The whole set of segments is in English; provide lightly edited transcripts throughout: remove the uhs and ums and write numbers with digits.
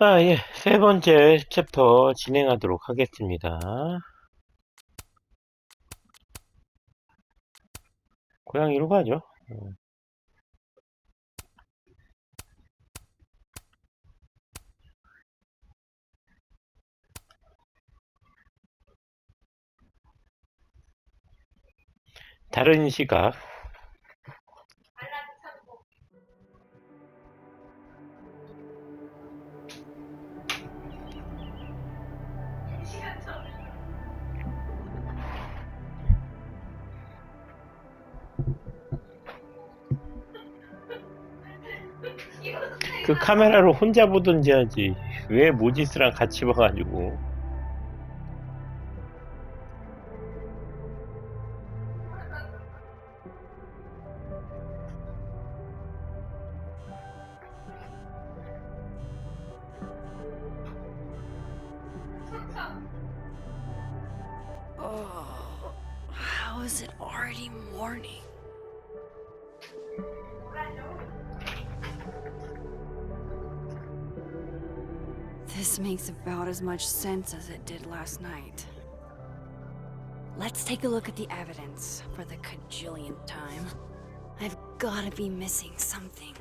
예. 세 번째 챕터 진행하도록 하겠습니다. 고양이로 가죠. 다른 시각. 그 카메라로 혼자 보던지 하지. 왜 모지스랑 같이 봐가지고. Oh, how is it already morning? This makes about as much sense as it did last night. Let's take a look at the evidence for the cajillionth time. I've gotta be missing something.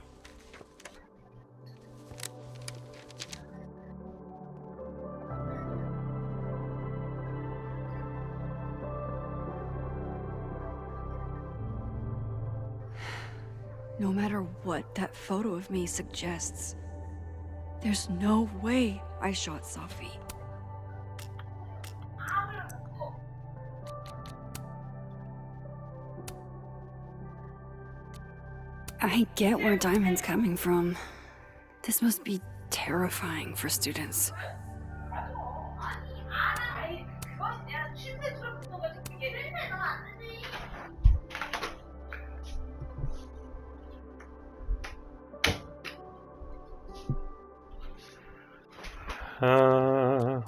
No matter what that photo of me suggests, there's no way I shot Sophie. I get where Diamond's coming from. This must be terrifying for students.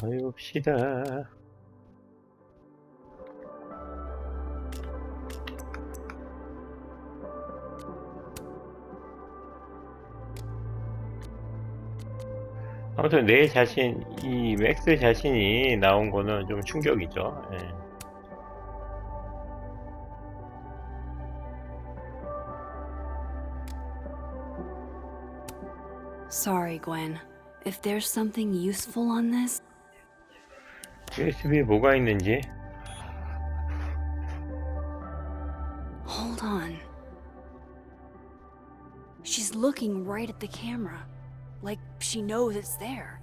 어디 봅시다. 아무튼 내 자신, 이 맥스 자신이 나온 거는 좀 충격이죠. 예. Sorry, Gwen. If there's something useful on this... USB에 뭐가 있는지. Hold on. She's looking right at the camera, like she knows it's there.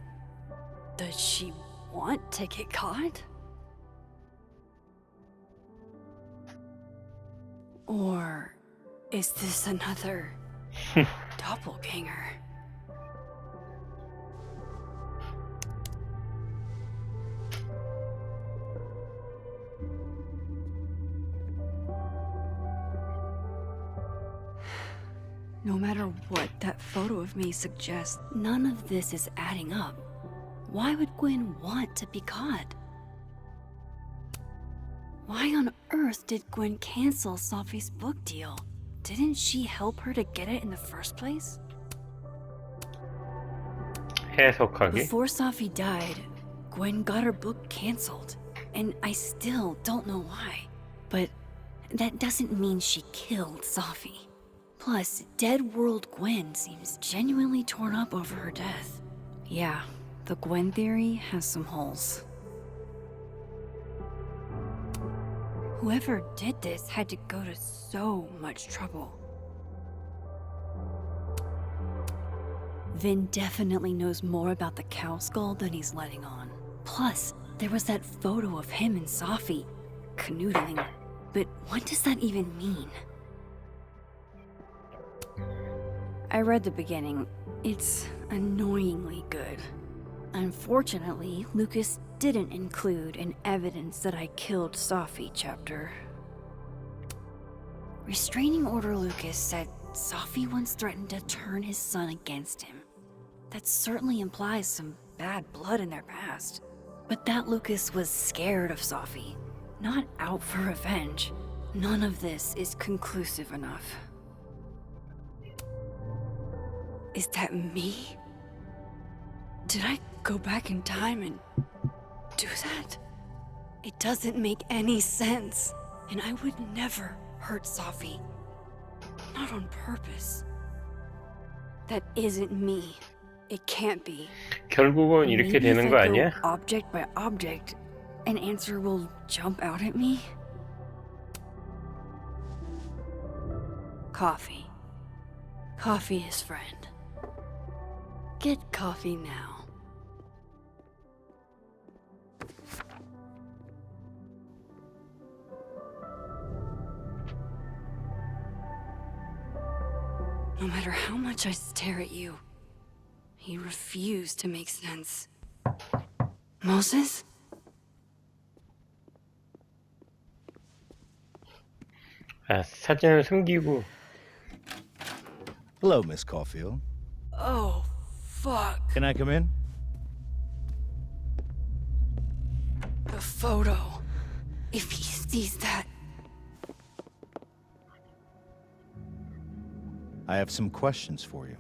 Does she want to get caught? Or is this another doppelganger? No matter what that photo of me suggests, none of this is adding up. Why would Gwen want to be caught? Why on earth did Gwen cancel Sophie's book deal? Didn't she help her to get it in the first place? 해석하기. Before Sophie died, Gwen got her book canceled, and I still don't know why. But that doesn't mean she killed Sophie. Plus, Dead World Gwen seems genuinely torn up over her death. Yeah, the Gwen theory has some holes. Whoever did this had to go to so much trouble. Vin definitely knows more about the cow skull than he's letting on. Plus, there was that photo of him and Sophie canoodling. But what does that even mean? I read the beginning. It's annoyingly good. Unfortunately, Lucas didn't include an evidence that I killed Sophie chapter. Restraining Order Lucas said Sophie once threatened to turn his son against him. That certainly implies some bad blood in their past. But that Lucas was scared of Sophie, not out for revenge. None of this is conclusive enough. Is that me? Did I go back in time and do that? It doesn't make any sense. And I would never hurt Sophie. Not on purpose. That isn't me. It can't be. 결국은 이렇게 Maybe if 되는 I 거 go 아니야? object by object, an answer will jump out at me. Coffee. Coffee is friend. Get coffee now. No matter how much I stare at you, he refused to make sense. Moses? 아, 사진을 숨기고. Hello, Miss Caulfield. Oh, fuck. Can I come in? The photo. If he sees that. I have some questions for you.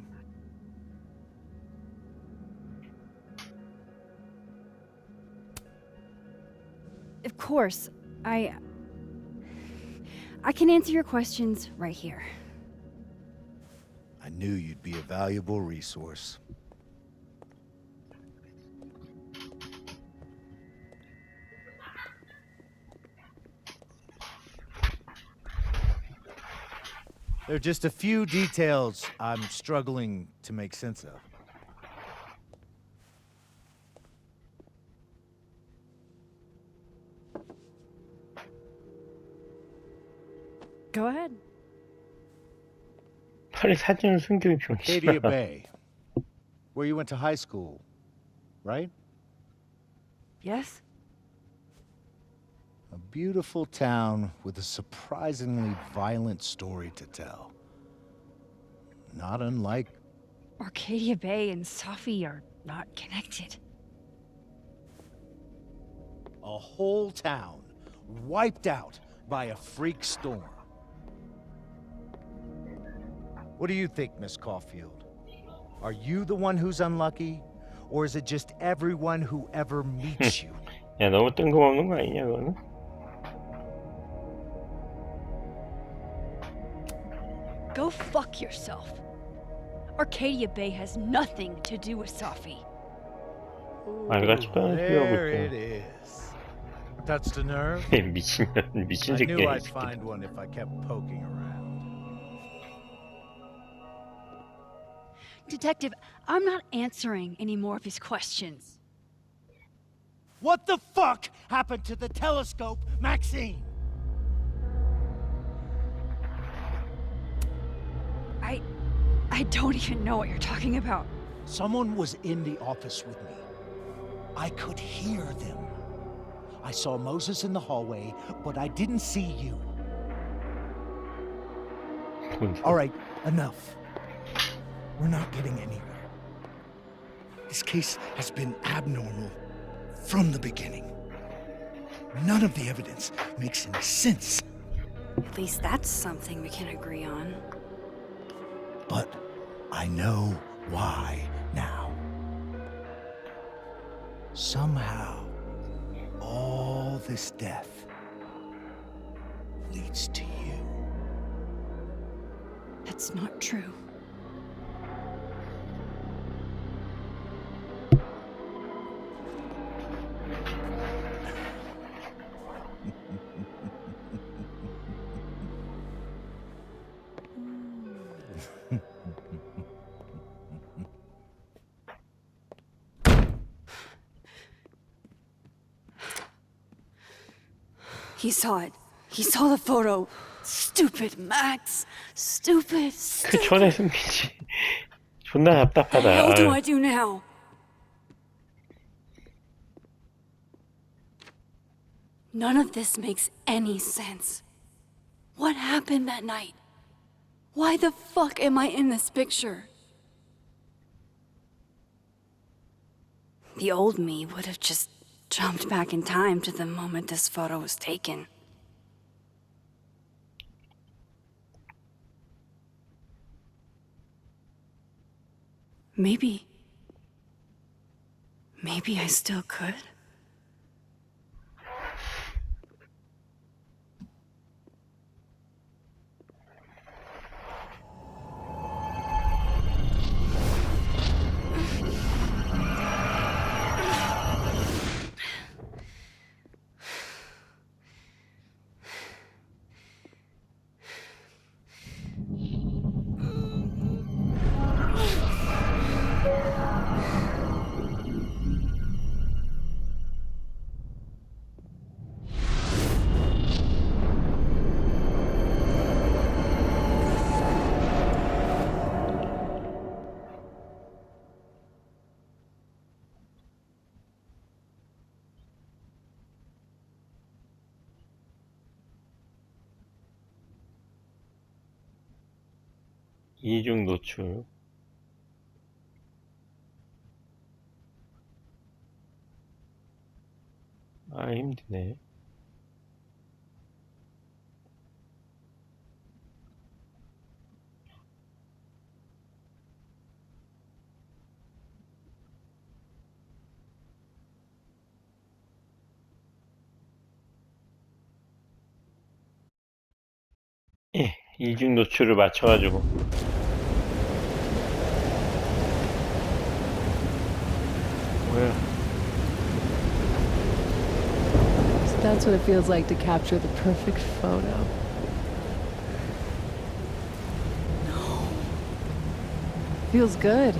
Of course, I can answer your questions right here. I knew you'd be a valuable resource. There are just a few details I'm struggling to make sense of. Go ahead. 빨리 사진을 숨기고 Arcadia 병신아. Bay, where you went to high school, right? Yes? A beautiful town with a surprisingly violent story to tell. Not unlike Arcadia Bay and Sophie are not connected. a whole town wiped out by a freak storm. What do you think, Miss Caulfield? Are you the one who's unlucky? Or is it just everyone who ever meets you? 야, 너무 뜬금없는 거 아니냐, 그거는? Go fuck yourself. Arcadia Bay has nothing to do with Sophie. 알같지도 않은 소리 하고 There it 있고. is. Touched a nerve? 미친 I 새끼야, knew 이 I'd 새끼. find one if I kept poking around. Detective, I'm not answering any more of his questions. What the fuck happened to the telescope, Maxine? I don't even know what you're talking about. Someone was in the office with me. I could hear them. I saw Moses in the hallway, but I didn't see you. All right, enough. We're not getting anywhere. This case has been abnormal from the beginning. None of the evidence makes any sense. At least that's something we can agree on. But I know why now. Somehow, all this death leads to you. That's not true. He saw it. He saw the photo. Stupid Max. Stupid. 그 전에 숨기지. 존나 What the 답답하다. hell do 아유. I do now? None of this makes any sense. What happened that night? Why the fuck am I in this picture? The old me would have just jumped back in time to the moment this photo was taken. Maybe Maybe I still could. 이중 노출. 아, 힘드네. 예, 이중 노출을 맞춰가지고. 뭐야? So that's what it feels like to capture the perfect photo. No. Feels good.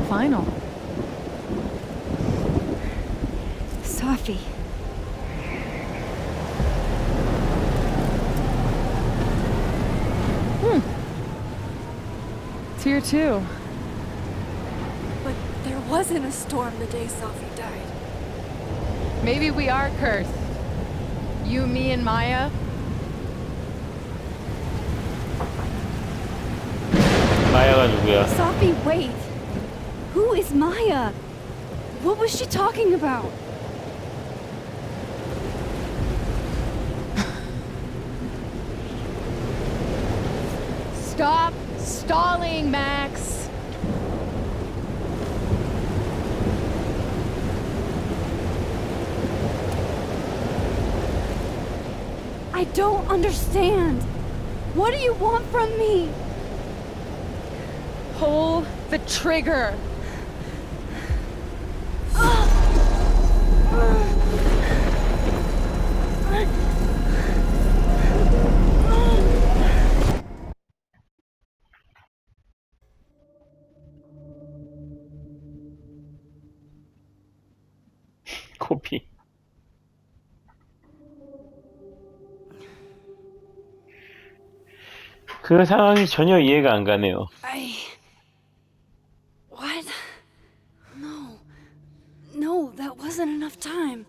Final. Sophie. It's here too. But there wasn't a storm the day Sophie died. Maybe we are cursed. You, me, and Maya. 마야가 누구야? Sophie, wait. Who is Maya? What was she talking about? Stop stalling, Max. I don't understand. What do you want from me? Pull the trigger. 코피. 그 상황이 전혀 이해가 안 가네요. What? No, that wasn't enough time.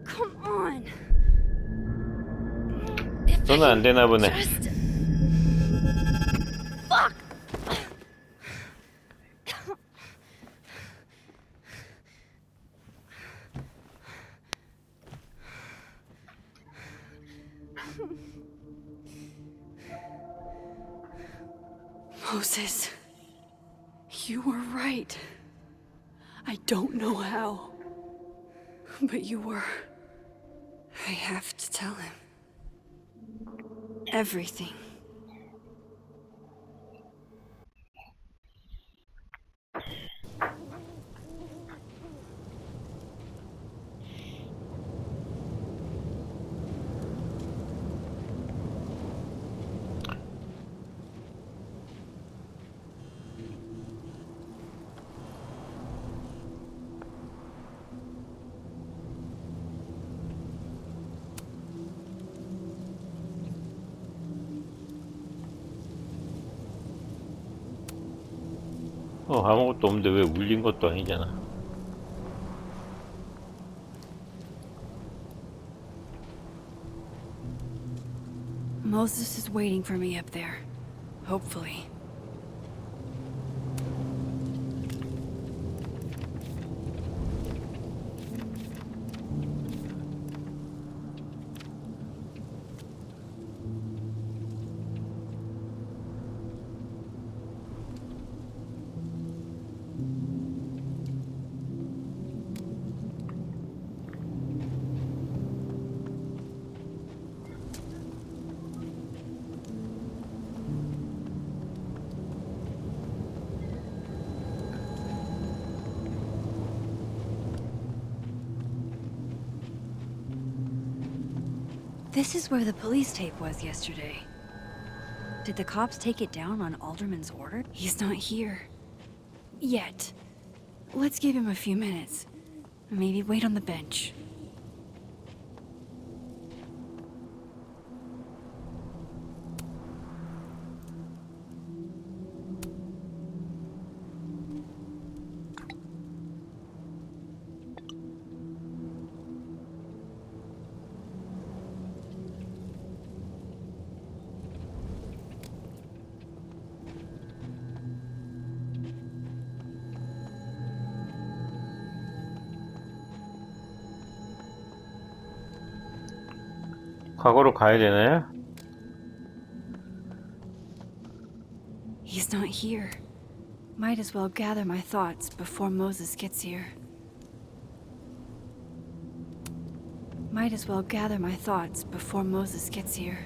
Come on. 너는 안 되나 보네. Just... Fuck. Moses, you were right. I don't know how, but you were. I have to tell him. Everything. 아무것도 없는데 왜 울린 것도 아니잖아. Moses is waiting for me up there. Hopefully. This is where the police tape was yesterday. Did the cops take it down on Alderman's order? He's not here. Yet. Let's give him a few minutes. Maybe wait on the bench. 과거로 가야 되나요? He's not here. Might as well gather my thoughts before Moses gets here. Might as well gather my thoughts before Moses gets here.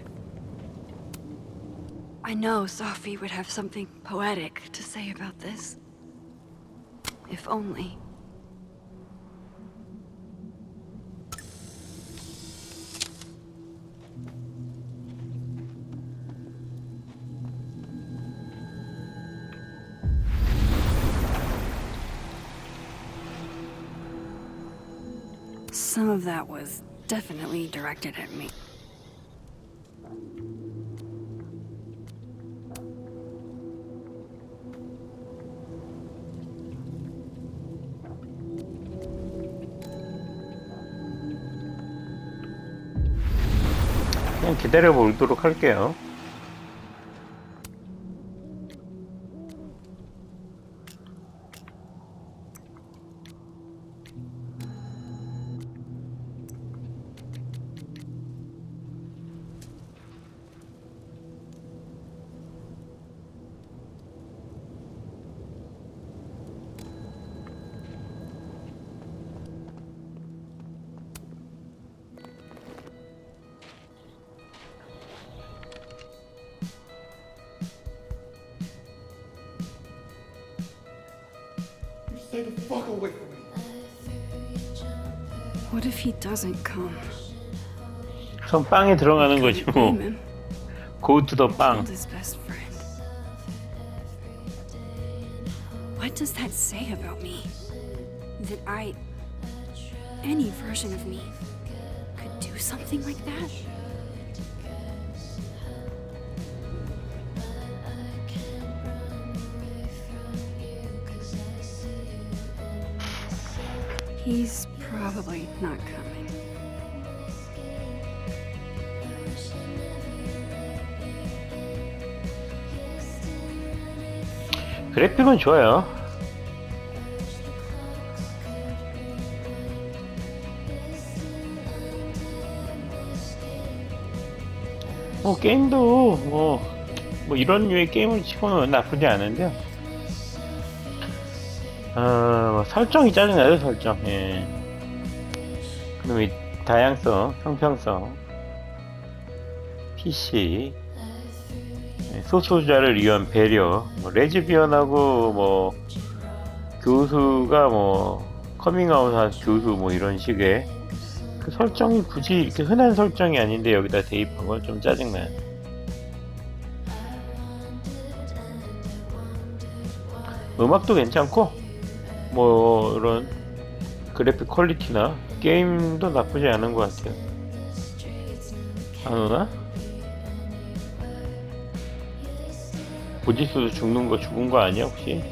I know Sophie would have something poetic to say about this. If only. Some of that was definitely directed at me. 그냥 기다려 보도록 할게요. Stay the fuck away from me. What if he doesn't come? 전 빵에 들어가는 거지 Couldn't 뭐. blame him. Go to the 빵. Killed his best friend. What does that say about me? That any version of me, could do something like that? He's probably not coming. 그래픽은 좋아요. 게임도 뭐 이런 류의 게임을 치고는 나쁘지 않은데요. 설정이 짜증나요, 설정. 예. 그놈의 다양성, 형평성, PC, 소수자를 위한 배려, 레즈비언하고 교수가 커밍아웃한 교수 이런 식의 그 설정이 굳이 이렇게 흔한 설정이 아닌데 여기다 대입한 건 좀 짜증나요. 음악도 괜찮고 이런 그래픽 퀄리티나 게임도 나쁘지 않은 것 같아요. 안 오나? 보지수도 죽은 거 아니야 혹시?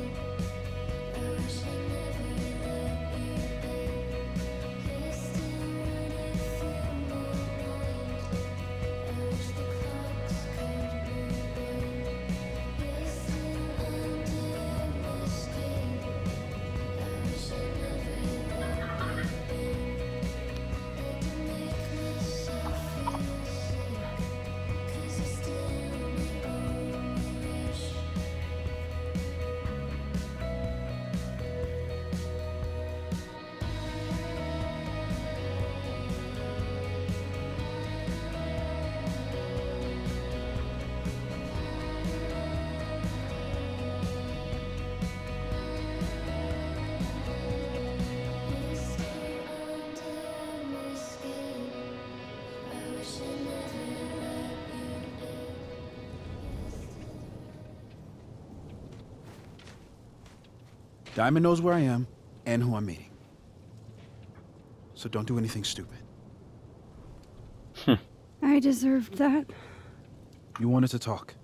Diamond knows where I am and who I'm meeting. So don't do anything stupid. I deserved that. You wanted to talk.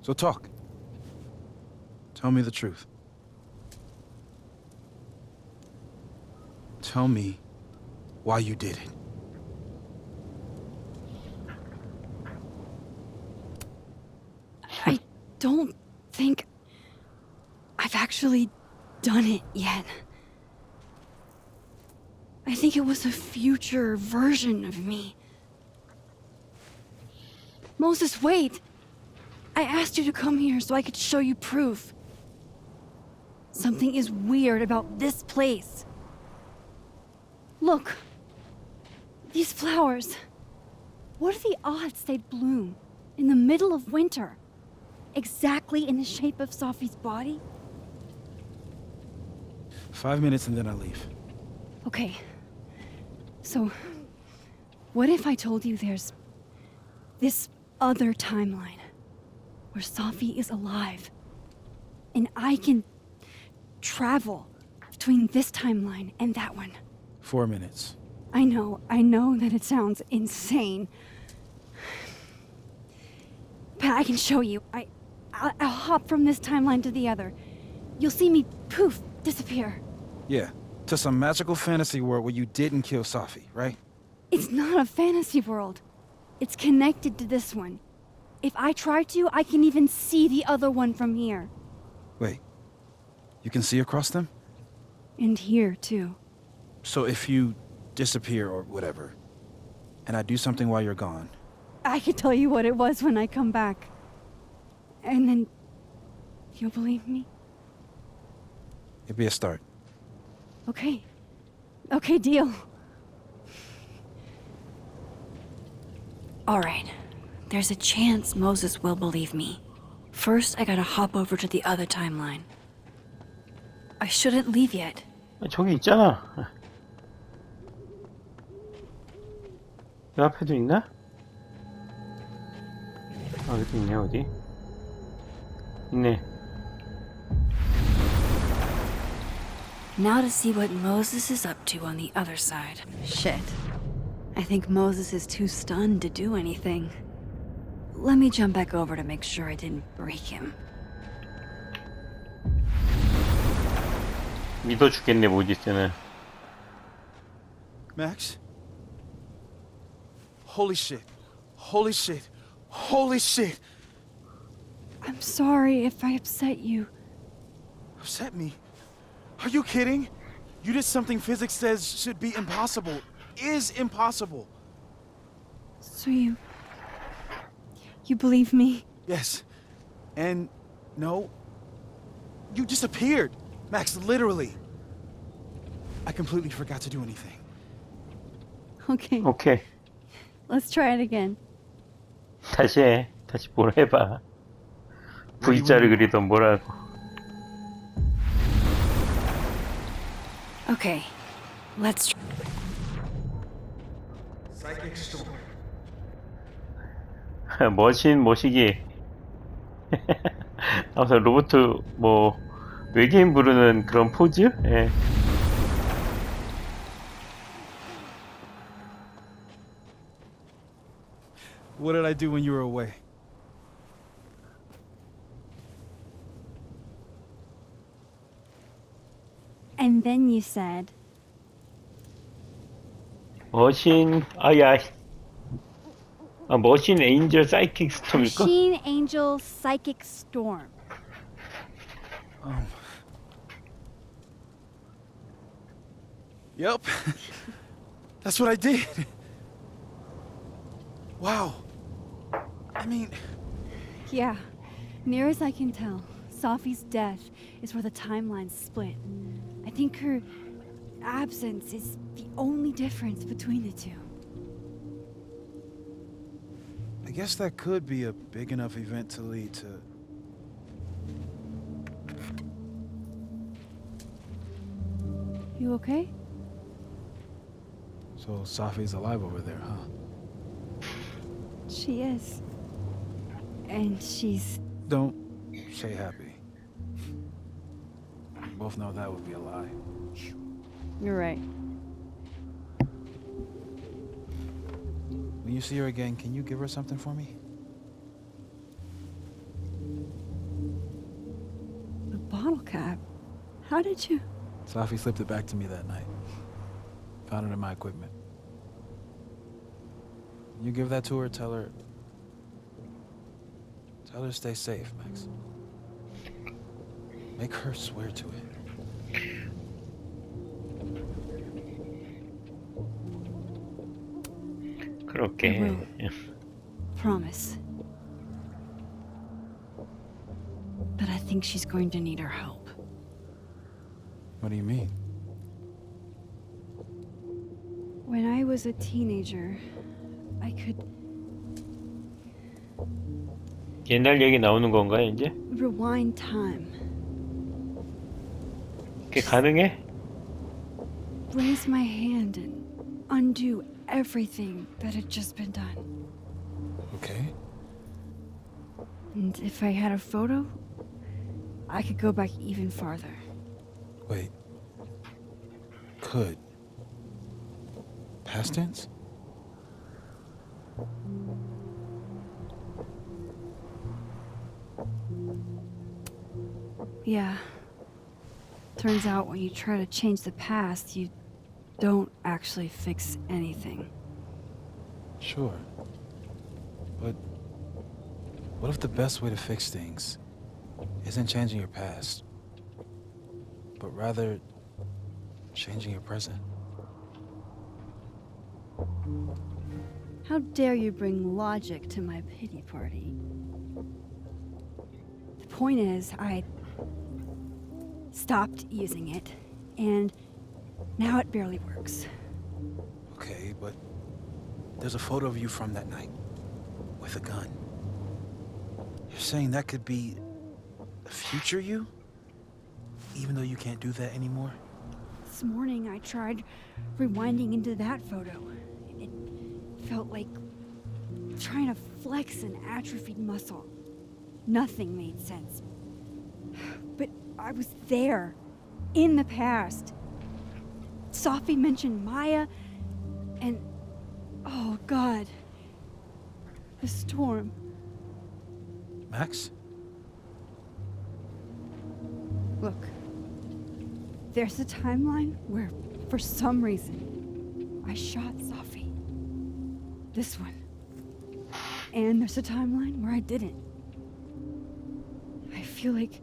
So talk. Tell me the truth. Tell me why you did it. I don't think I've actually done it yet. I think it was a future version of me. Moses, wait! I asked you to come here so I could show you proof. Something is weird about this place. Look. These flowers. What are the odds they'd bloom in the middle of winter? Exactly in the shape of Sophie's body? 5 minutes and then I leave. Okay. So, what if I told you there's this other timeline where Sophie is alive and I can travel between this timeline and that one? 4 minutes. I know that it sounds insane. But I can show you. I'll hop from this timeline to the other. You'll see me, poof, disappear. Yeah, to some magical fantasy world where you didn't kill Safi, right? It's not a fantasy world. It's connected to this one. If I try to, I can even see the other one from here. Wait, you can see across them? And here, too. So if you disappear or whatever, and I do something while you're gone, I can tell you what it was when I come back. And then you'll believe me? it'd be a start. Okay. Okay, deal. All right. There's a chance Moses will believe me. First, I gotta hop over to the other timeline. I shouldn't leave yet. 저기 있잖아. 이 앞에도 있나? 아, 여기 있네, 어디? 있네. Now to see what Moses is up to on the other side. Shit. I think Moses is too stunned to do anything. Let me jump back over to make sure I didn't break him. 믿어 죽겠네, 모지스는. Max? Holy shit. Holy shit. Holy shit. I'm sorry if I upset you. Upset me? Are you kidding? You did something physics says should be impossible. Is impossible. So you believe me? Yes. And no. You disappeared. Max, literally. I completely forgot to do anything. Okay. 오케이. Let's try it again. 다시 해. 다시 뭘 해봐. V자를 그리던 뭐라고. Okay. Let's try. Psychic storm. 머신 모시기. 아무튼 로봇 뭐 외계인 부르는 그런 포즈? 예. What did I do when you were away? And then you said, 머신 아야. 아, 머신 에인절 사이킥 스톰일까? Machine Angel Psychic Storm. Yep. That's what I did. Wow. I mean, Yeah. Near as I can tell, Sophie's death is where the timelines split. I think her absence is the only difference between the two. I guess that could be a big enough event to lead to... You okay? So Safi's alive over there, huh? She is. And she's... Don't say happy. We both know that would be a lie. You're right. When you see her again, can you give her something for me? The bottle cap. How did you? Safi slipped it back to me that night. Found it in my equipment. You give that to her, tell her to stay safe, Max. Make her swear to it. 그렇게. Promise. But I think she's going to need our help. What do you mean? When I was a teenager, I could 옛날 얘기 나오는 건가요, 이제? rewind time. 그게 가능해? Raise my hand and undo everything that had just been done. Okay. And if I had a photo, I could go back even farther. Wait. Could. Past tense? Yeah. Turns out when you try to change the past, you don't actually fix anything. Sure. But what if the best way to fix things isn't changing your past, but rather changing your present? How dare you bring logic to my pity party? The point is, I stopped using it, and now it barely works. Okay, but there's a photo of you from that night with a gun. You're saying that could be the future you? Even though you can't do that anymore? This morning I tried rewinding into that photo. It felt like trying to flex an atrophied muscle. Nothing made sense. But I was there, in the past. Sophie mentioned Maya, and oh God, the storm. Max? Look, there's a timeline where, for some reason, I shot Sophie. This one. And there's a timeline where I didn't. I feel like,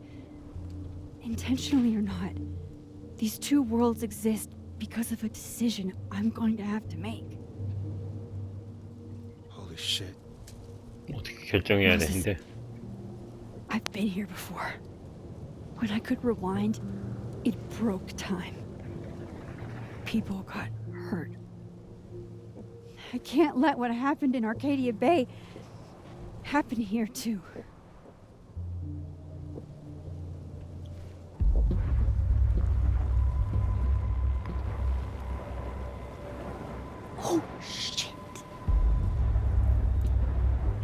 intentionally or not, these two worlds exist because of a decision I'm going to have to make. Holy shit. 어떻게 결정해야 되는데? I've been here before. When I could rewind, it broke time. People got hurt. I can't let what happened in Arcadia Bay happen here too. Oh shit.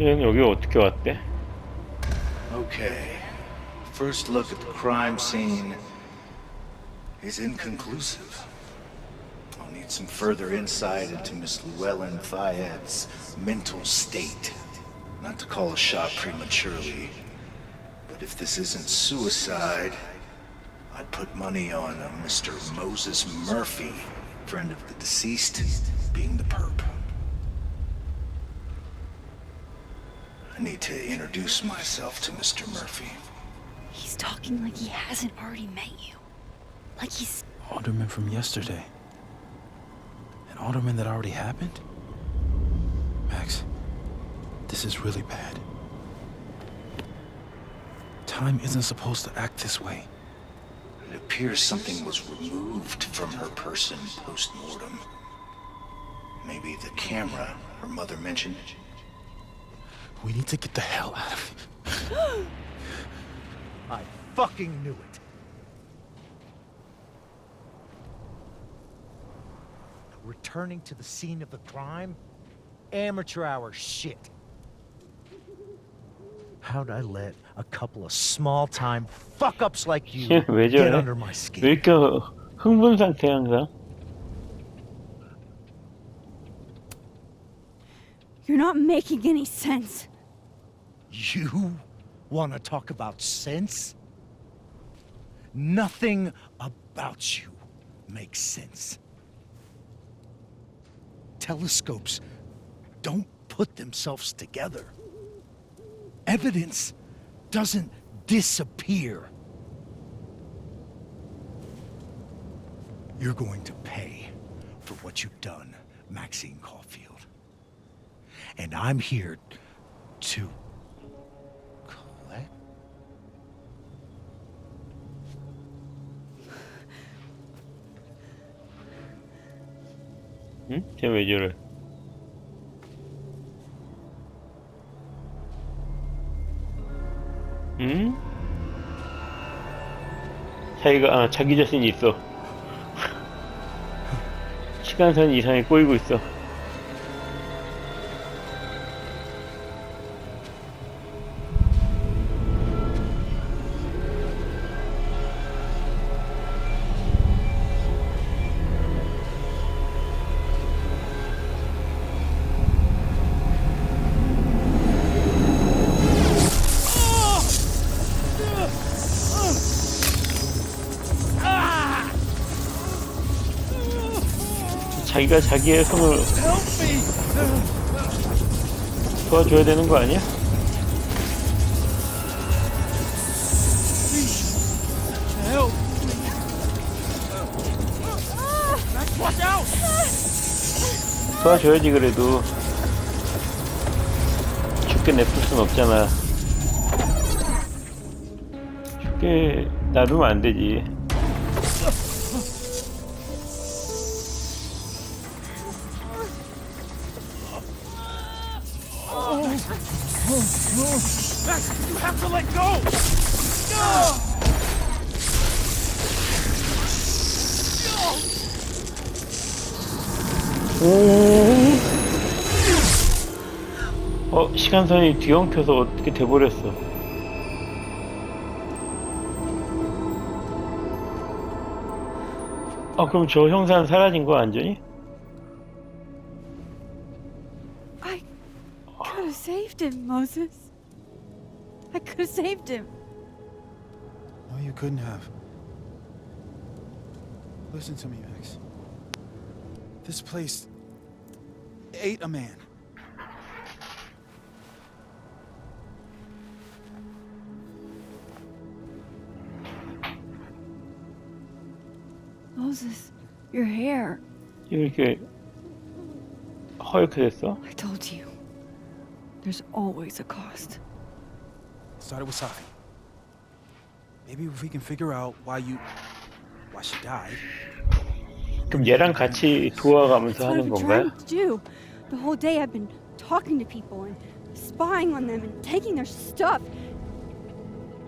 얘는 여기 어떻게 왔대? Okay. First look at the crime scene is inconclusive. I'll need some further insight into Miss Llewellyn Fayette's mental state. Not to call a shot prematurely, but if this isn't suicide, I'd put money on a Mr. Moses Murphy, friend of the deceased, being the perp. I need to introduce myself to Mr. Murphy. He's talking like he hasn't already met you. Like he's... Alderman from yesterday. An alderman that already happened? Max, this is really bad. Time isn't supposed to act this way. It appears something was removed from her person post-mortem. Maybe the camera her mother mentioned. We need to get the hell out of here. I fucking knew it. Returning to the scene of the crime? Amateur hour shit. How'd I let a couple of small-time fuck-ups like you 왜 get 저래? under my 왜 skin? 이렇게 흥분 상태야 항상? You're not making any sense. You want to talk about sense? Nothing about you makes sense. Telescopes don't put themselves together. Evidence doesn't disappear. You're going to pay for what you've done, Maxine Caulfield. And I'm here to collect. 응? 쟤 왜 저래? 응? 자기 자신이 있어. 시간선 이상에 꼬이고 있어. 자기가 자기의 손을 도와줘야 되는 거 아니야? 도와줘야지. 그래도 죽게 냅둘 순 없잖아. 죽게 놔두면 안 되지. You have to let go! 시간선이 뒤엉켜서 어떻게 돼버렸어. 그럼 저 형사는 사라진 거야 완전히? I could have saved him, Moses. I could have saved him. No, you couldn't have. Listen to me, Max. This place ate a man. Moses, your hair. 이렇게 허옇게 됐어? I told you. There's always a cost. Started with Safi. Maybe if we can figure out why she died. 그럼 얘랑 같이 도와가면서 That's what I've 하는 been 건가요? trying to do. The whole day I've been talking to people and spying on them and taking their stuff.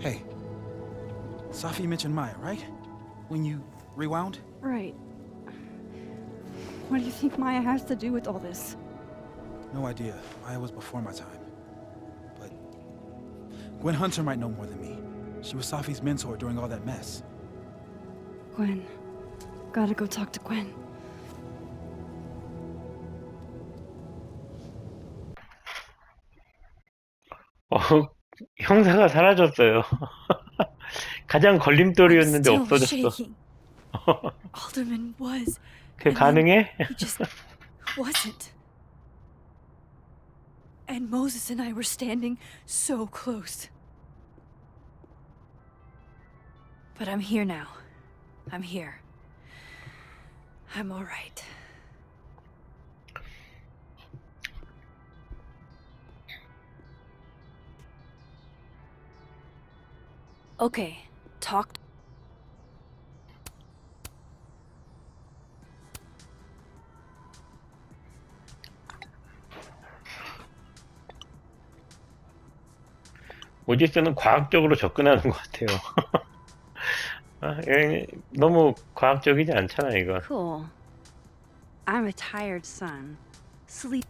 Hey, Safi mentioned Maya, right? When you rewound? Right. What do you think Maya has to do with all this? No idea. Maya was before my time. But Gwen Hunter might know more than me. She was Safi's mentor during all that mess. Gwen. Gotta go talk to Gwen. 형사가 사라졌어요. 가장 걸림돌이었는데 I'm still 없어졌어. shaking. Alderman was. 그게 and then 가능해? He just wasn't. And Moses and I were standing so close. But I'm here now. I'm here. I'm all right. Okay, talk. 오지스는 과학적으로 접근하는 것 같아요. 너무 과학적이지 않잖아 이거. Cool. I'm a tired son. Sleep.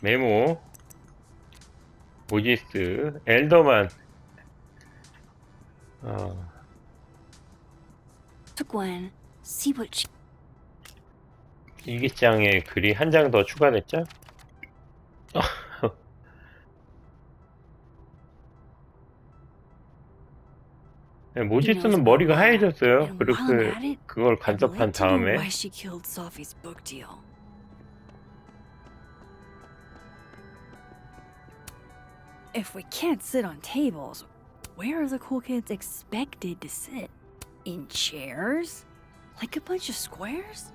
메모, 모지스, 엘더만. To Gwen, see what she. 일기장에 글이 한 장 더 추가됐죠? 모지스는 머리가 하얘졌어요. 그리고 그걸 간섭한 다음에 Why she killed Sophie's book deal. If we can't sit on tables, where are the cool kids expected to sit? In chairs? Like a bunch of squares?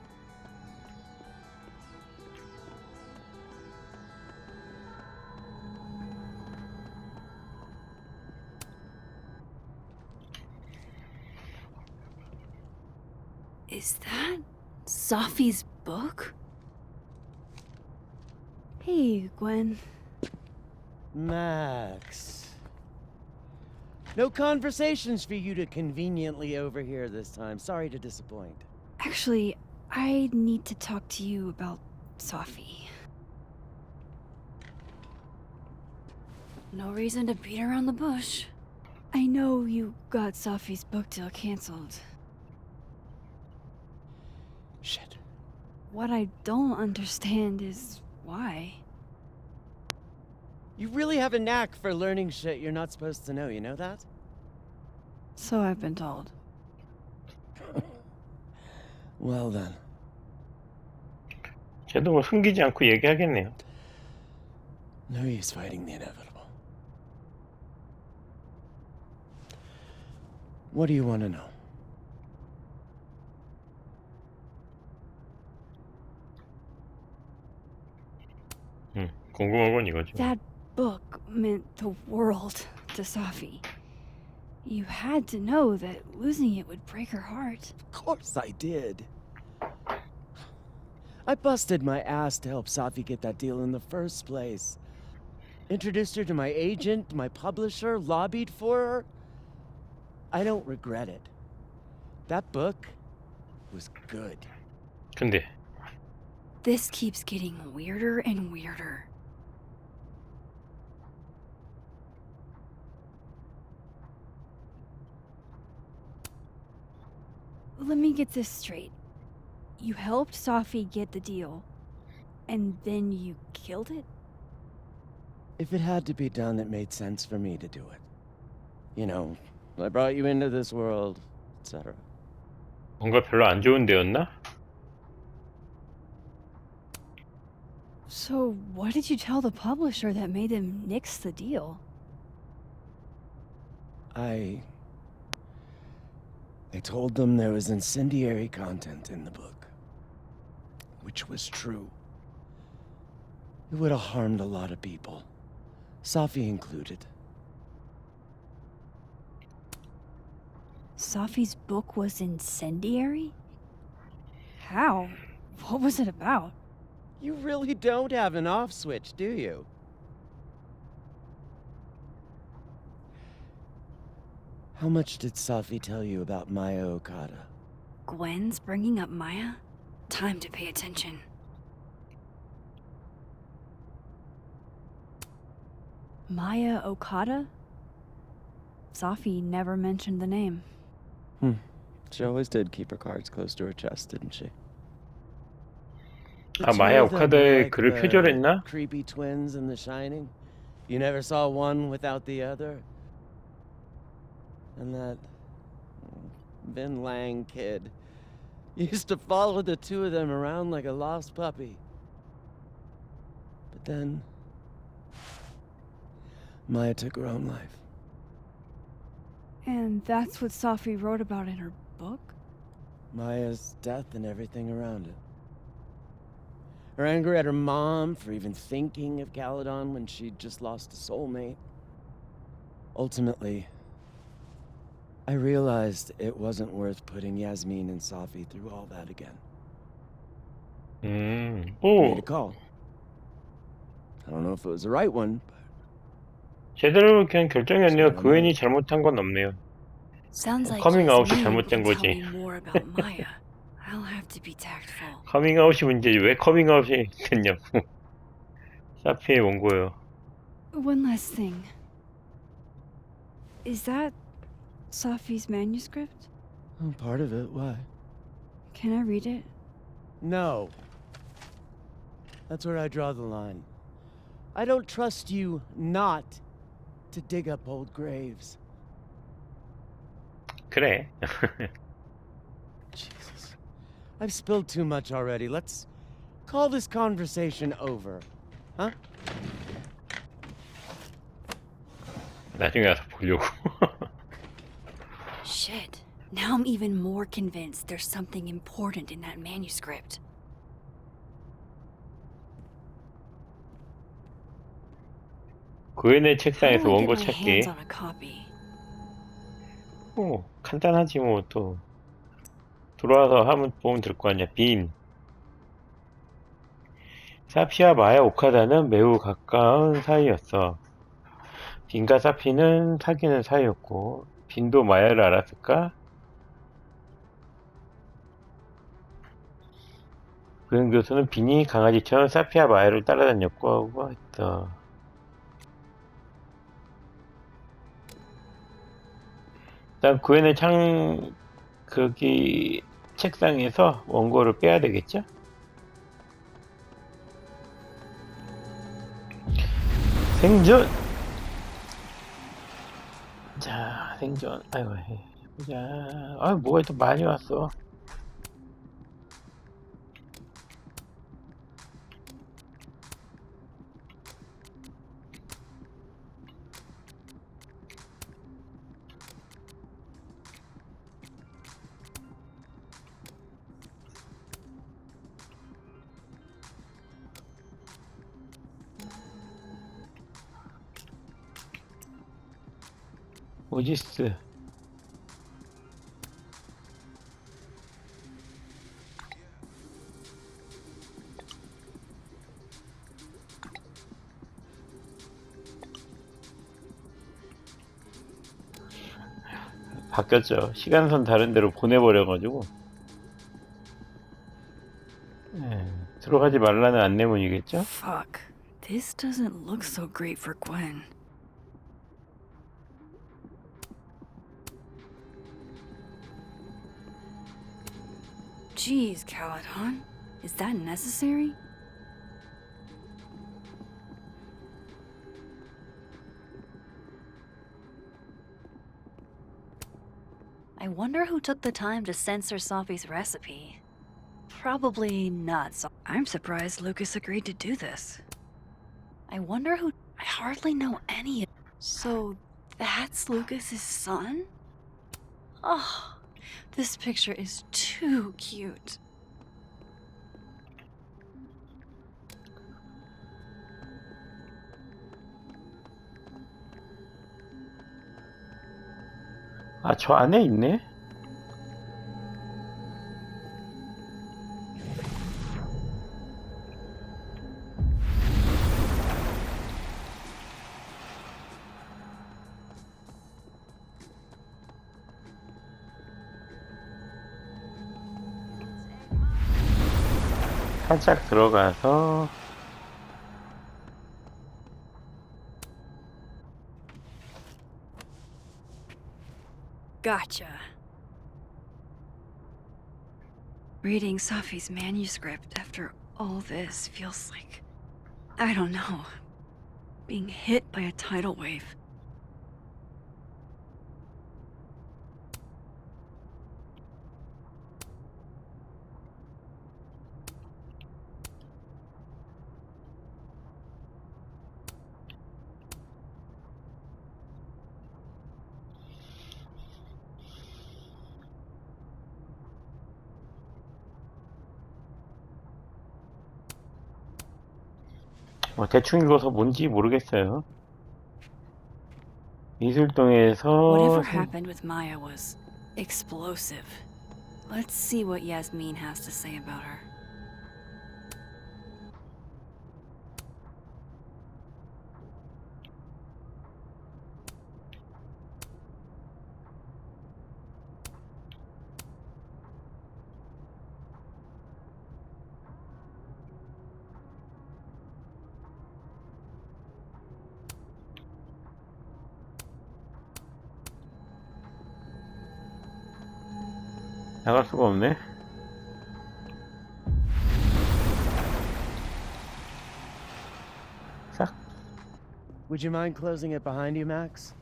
Is that Sophie's book? Hey, Gwen. Max. No conversations for you to conveniently overhear this time. Sorry to disappoint. Actually, I need to talk to you about Sophie. No reason to beat around the bush. I know you got Sophie's book deal canceled. Shit. What I don't understand is why. You really have a knack for learning shit you're not supposed to know, you know that? So I've been told. Well then. 쟤도 뭐 숨기지 않고 얘기하겠네요. No use fighting the inevitable. What do you want to know? 궁금한 건 이거죠. That book meant the world to Sophie. You had to know that losing it would break her heart. Of course I did. I busted my ass to help Sophie get that deal in the first place. Introduced her to my agent, my publisher, lobbied for her. I don't regret it. That book was good. 근데 This keeps getting weirder and weirder. Let me get this straight. You helped Sophie get the deal, and then you killed it? If it had to be done, it made sense for me to do it. You know, I brought you into this world, etc. 뭔가 별로 안 좋은 데였나? So, what did you tell the publisher that made them nix the deal? I told them there was incendiary content in the book, which was true. It would have harmed a lot of people, Sophie included. Sophie's book was incendiary? How? What was it about? You really don't have an off switch, do you? How much did Sophie tell you about Maya Okada? Gwen's bringing up Maya? Time to pay attention. Maya Okada? Sophie never mentioned the name. She always did keep her cards close to her chest, didn't she? 아, 마야 오카다의 글을 the 표절했나? creepy twins in The Shining. You never saw one without the other. And that Vin Lang kid used to follow the two of them around like a lost puppy. But then Maya took her own life. And that's what Sophie wrote about in her book? Maya's death and everything around it. Her anger at her mom for even thinking of Caledon when she'd just lost a soulmate. Ultimately, I realized it wasn't worth putting Yasmin and Sophie through all that again. I made 오, a call. I don't know if it was the right one, but 제대로 그냥 결정이었네요. 그 애인이 잘못한 건 없네요. Sounds like 커밍아웃이 Yasmin 잘못된 will 거지. tell me more about Maya. I'll have to be tactful. 커밍아웃이 문제지 왜 커밍아웃이 됐냐고. 사피의 원고요. One last thing. Is that Sophie's manuscript? Oh, part of it. Why? Can I read it? No. That's where I draw the line. I don't trust you not to dig up old graves. 그래. Jesus. I've spilled too much already. Let's call this conversation over. Huh? 나중에 와서 보려고. Shit. Now I'm even more convinced there's something important in that manuscript. 고인의 How 책상에서 do I get 원고 my hands 찾기. on a copy? 간단하지 뭐. 또 들어와서 하면 보면 될 거 아니야. 빈. 사피와 마야 오카다는 매우 가까운 사이였어. 빈과 사피는 사귀는 사이였고, 빈도 마야를 알았을까? 고인 교수는 빈이 강아지처럼 사피와 마야를 따라다녔고 하고 했어. 일단 구현의 거기 책상에서 원고를 빼야 되겠죠? 생존! 자, 생존. 아이고, 보자. 아, 뭐가 또 많이 왔어. 오지스. 바뀌었죠. 시간선 다른 데로 보내버려가지고. 들어가지 말라는 안내문이겠죠? Fuck. This doesn't look so great for Gwen. Jeez, Caladon. Is that necessary? I wonder who took the time to censor Sophie's recipe. Probably not. I'm surprised Lucas agreed to do this. I wonder who. I hardly know any. So that's Lucas's son? Oh, this picture is too cute. 아, 저 안에 있네? 살짝 들어가서 Gotcha. Reading Sophie's manuscript after all this feels like, I don't know, being hit by a tidal wave. 대충 읽어서 뭔지 모르겠어요. 미술동에서 Whatever happened with Maya was explosive. Let's see what Yasmin has to say about her. 나갈 수가 없네. 싹. Would you mind closing it behind you, Max?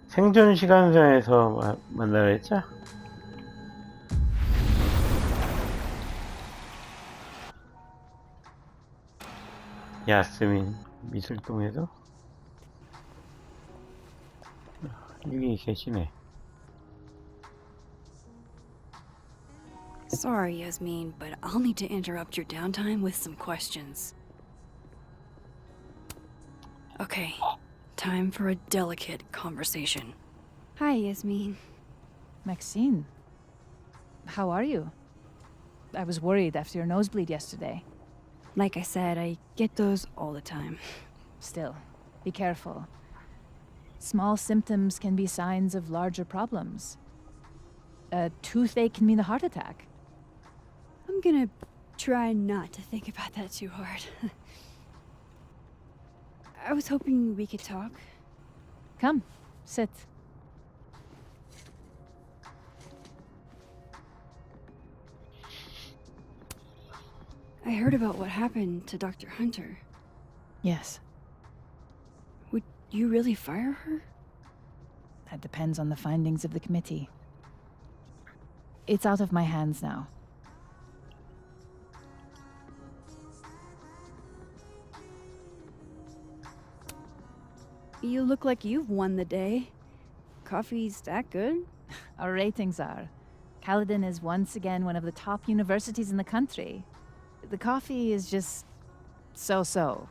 생존 시간선에서 만나라 했죠? 야스민 미술동에서 여기 계시네. Sorry, Yasmin, but I'll need to interrupt your downtime with some questions. Okay, time for a delicate conversation. Hi, Yasmin. Maxine, how are you? I was worried after your nosebleed yesterday. Like I said, I get those all the time. Still, be careful. Small symptoms can be signs of larger problems. A toothache can mean a heart attack. I'm gonna try not to think about that too hard. I was hoping we could talk. Come, sit. I heard about what happened to Dr. Hunter. Yes, Would you really fire her? that depends on the findings of the committee. It's out of my hands now. You look like you've won the day. Coffee's that good? Our ratings are. Caledon is once again one of the top universities in the country. The coffee is just so-so.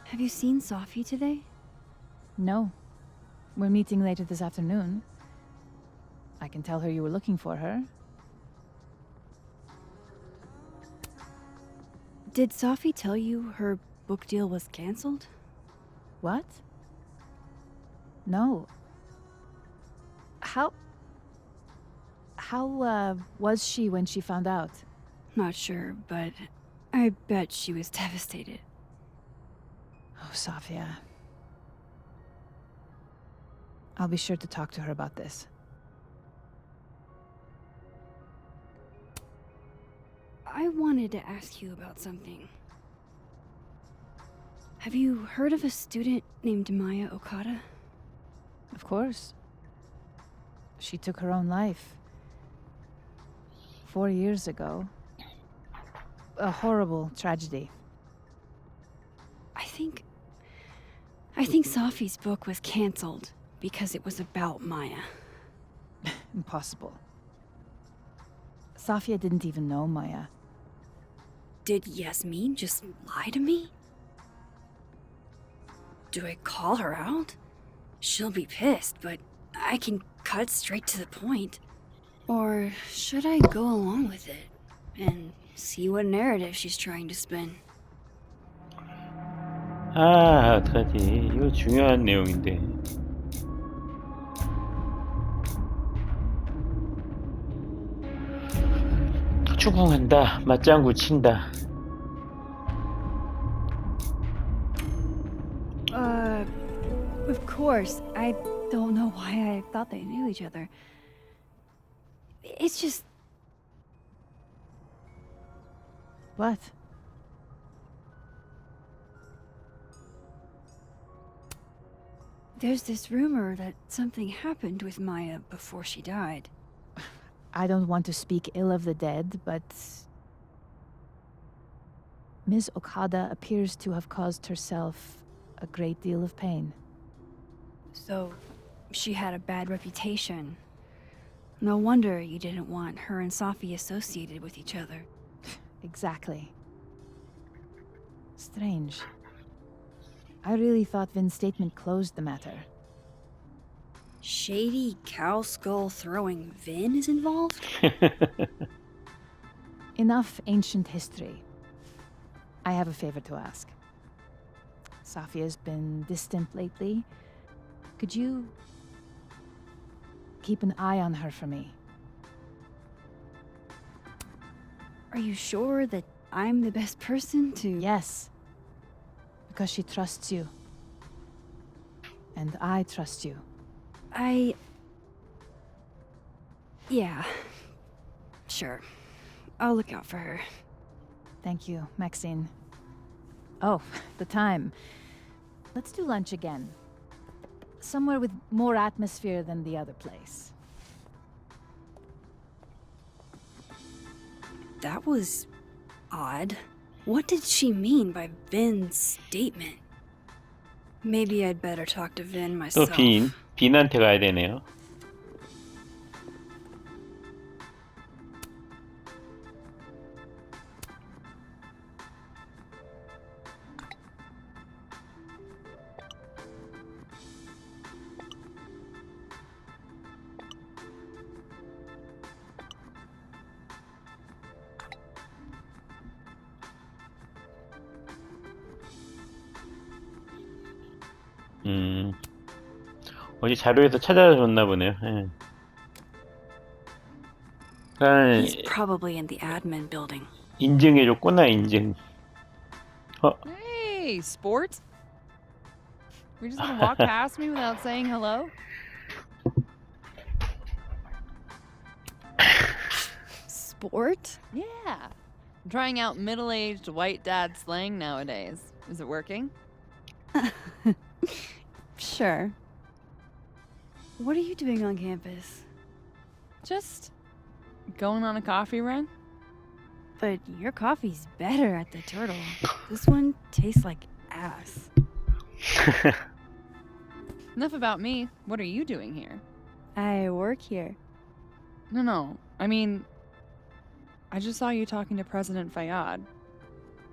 Have you seen Sophie today? No. We're meeting later this afternoon. I can tell her you were looking for her. Did Sophie tell you her book deal was canceled? What? No. How was she when she found out? Not sure, but I bet she was devastated. Oh, Safia. I'll be sure to talk to her about this. I wanted to ask you about something. Have you heard of a student named Maya Okada? Of course. She took her own life. 4 years ago. A horrible tragedy. I think Sophie's book was canceled because it was about Maya. Impossible. Safia didn't even know Maya. Did Yasmin just lie to me? Do I call her out? She'll be pissed, but I can cut straight to the point. Or should I go along with it and see what narrative she's trying to spin? 아, 어떡하지. 이거 중요한 내용인데. 추궁한다. 맞장구 친다. Of course. I don't know why I thought they knew each other. It's just... What? There's this rumor that something happened with Maya before she died. I don't want to speak ill of the dead, but Ms. Okada appears to have caused herself a great deal of pain. So, she had a bad reputation. No wonder you didn't want her and Sophie associated with each other. Exactly. Strange. I really thought Vin's statement closed the matter. Shady cow skull throwing Vin is involved? Enough ancient history. I have a favor to ask. Safia's been distant lately. Could you keep an eye on her for me? Are you sure that I'm the best person to. Yes. Because she trusts you. And I trust you. Yeah. Sure. I'll look out for her. Thank you, Maxine. Oh, the time. Let's do lunch again. Somewhere with more atmosphere than the other place. That was odd. What did she mean by Vin's statement? Maybe I'd better talk to Vin 또 myself. 빈한테 가야 되네요. 어디 자료에서 찾아줬나 보네요. 예. 그러니까 He's probably in the admin building. 인증해줬구나, 인증. Hey, sport. We're just gonna walk past me without saying hello? Sport? Yeah. I'm trying out middle-aged white dad slang nowadays. Is it working? Sure. What are you doing on campus? Just going on a coffee run? But your coffee's better at the Turtle. This one tastes like ass. Enough about me. What are you doing here? I work here. No. I mean, I just saw you talking to President Fayyad.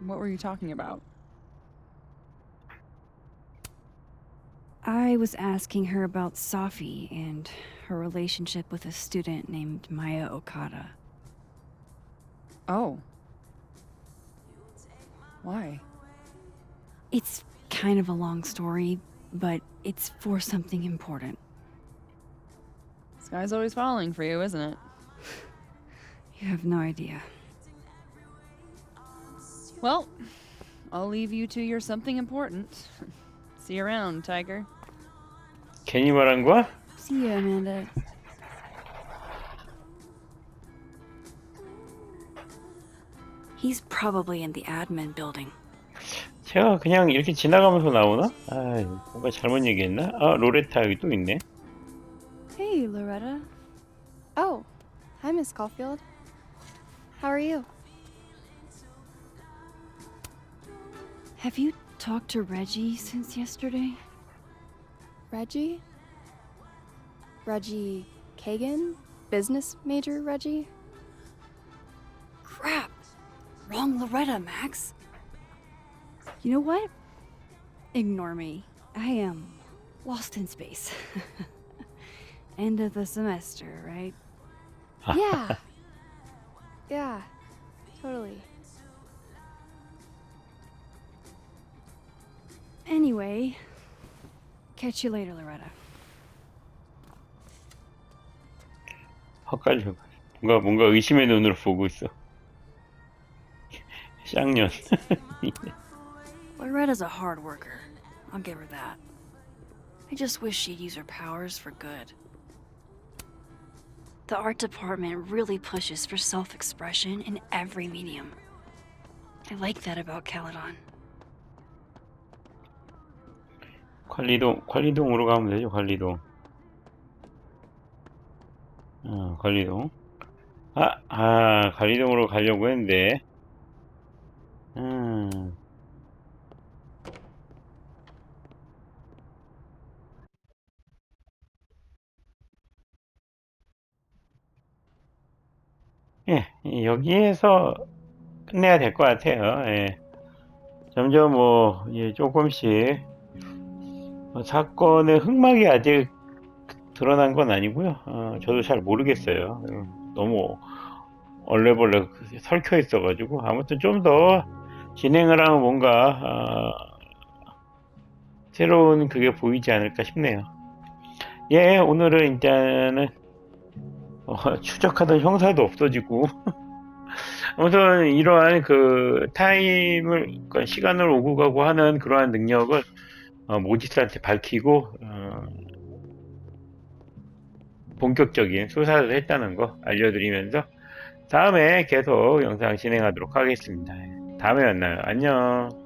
What were you talking about? I was asking her about Safi and her relationship with a student named Maya Okada. Oh. Why? It's kind of a long story, but it's for something important. Sky's always falling for you, isn't it? You have no idea. Well, I'll leave you to your something important. See you around, Tiger. 괜히 말한 거야? See you, Amanda. He's probably in the admin building. 제가 그냥 이렇게 지나가면서 나오나? 아, 뭔가 잘못 얘기했나? 아, 로레타 여기 또 있네. Hey, Loretta. Oh, hi, Miss Caulfield. How are you? Have you talked to Reggie since yesterday? Reggie? Reggie Kagan? Business major Reggie? Crap! Wrong Loretta, Max. You know what? Ignore me. I am lost in space. End of the semester, right? Yeah. Yeah, totally. Anyway, catch you later, Loretta. 헛갈려. 뭔가 의심의 눈으로 보고 있어. 쌍년. Loretta's a hard worker. I'll give her that. I just wish she'd use her powers for good. The art department really pushes for self-expression in every medium. I like that about Caledon. 관리동으로 가면 되죠, 관리동. 관리동. 관리동으로 가려고 했는데. 예, 여기에서 끝내야 될 것 같아요. 예. 점점 조금씩 사건의 흑막이 아직 드러난 건 아니고요. 저도 잘 모르겠어요. 너무 얼레벌레 설켜 있어가지고 아무튼 좀 더 진행을 하면 뭔가 새로운 그게 보이지 않을까 싶네요. 예, 오늘은 일단은 추적하던 형사도 없어지고 아무튼 이러한 그 타임을 그러니까 시간을 오고 가고 하는 그러한 능력을 모지스한테 밝히고 본격적인 수사를 했다는 거 알려드리면서 다음에 계속 영상 진행하도록 하겠습니다. 다음에 만나요. 안녕.